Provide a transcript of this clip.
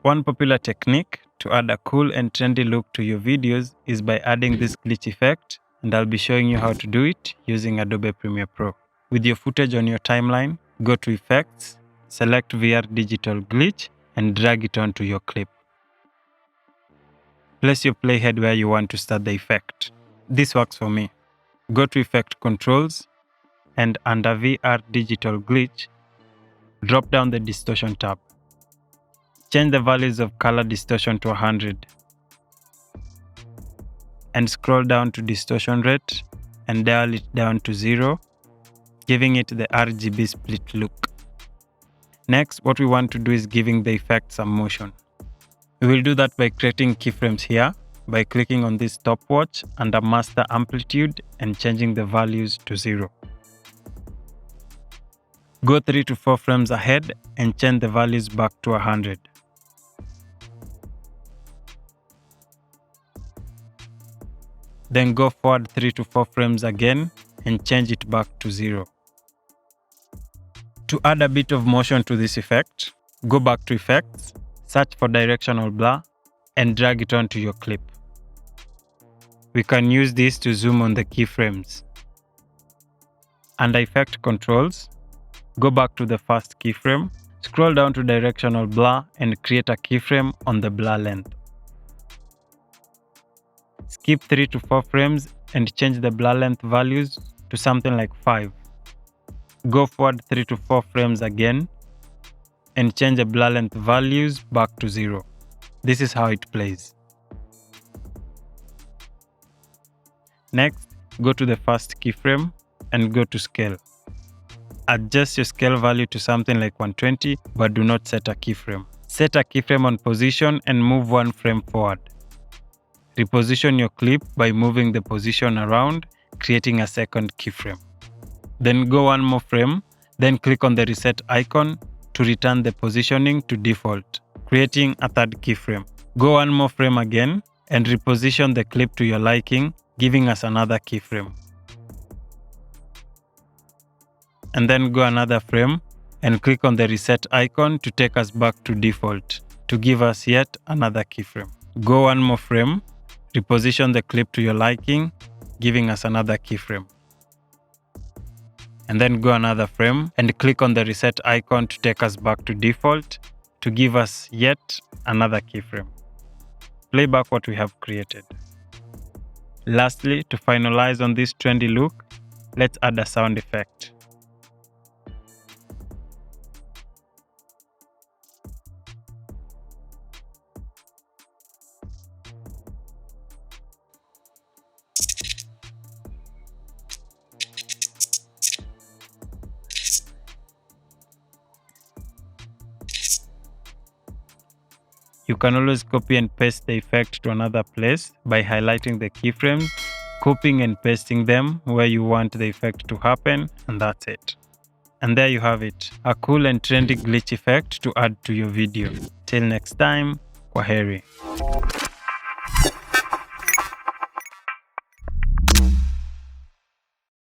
One popular technique to add a cool and trendy look to your videos is by adding this glitch effect, and I'll be showing you how to do it using Adobe Premiere Pro. With your footage on your timeline, go to Effects, select VR Digital Glitch, and drag it onto your clip. Place your playhead where you want to start the effect. This works for me. Go to Effect Controls, and under VR Digital Glitch, drop down the Distortion tab. Change the values of color distortion to 100. And scroll down to distortion rate and dial it down to 0, giving it the RGB split look. Next, what we want to do is giving the effect some motion. We will do that by creating keyframes here, by clicking on this stopwatch under Master Amplitude and changing the values to 0. Go 3 to 4 frames ahead and change the values back to 100. Then go forward 3 to 4 frames again and change it back to 0. To add a bit of motion to this effect, go back to Effects, search for Directional Blur, and drag it onto your clip. We can use this to zoom on the keyframes. Under Effect Controls, go back to the first keyframe, scroll down to Directional Blur and create a keyframe on the blur length. Skip 3 to 4 frames and change the blur length values to something like 5. Go forward 3 to 4 frames again and change the blur length values back to 0. This is how it plays. Next, go to the first keyframe and go to Scale. Adjust your scale value to something like 120, but do not set a keyframe. Set a keyframe on position and move 1 frame forward. Reposition your clip by moving the position around, creating a second keyframe. Then go 1 more frame, then click on the reset icon to return the positioning to default, creating a third keyframe. Go 1 more frame again and reposition the clip to your liking, giving us another keyframe. And then go another frame and click on the reset icon to take us back to default, to give us yet another keyframe. Go 1 more frame, reposition the clip to your liking, giving us another keyframe. And then go another frame and click on the reset icon to take us back to default, to give us yet another keyframe. Play back what we have created. Lastly, to finalize on this trendy look, let's add a sound effect. You can always copy and paste the effect to another place by highlighting the keyframes, copying and pasting them where you want the effect to happen, and that's it. And there you have it, a cool and trendy glitch effect to add to your video. Till next time, kwaheri.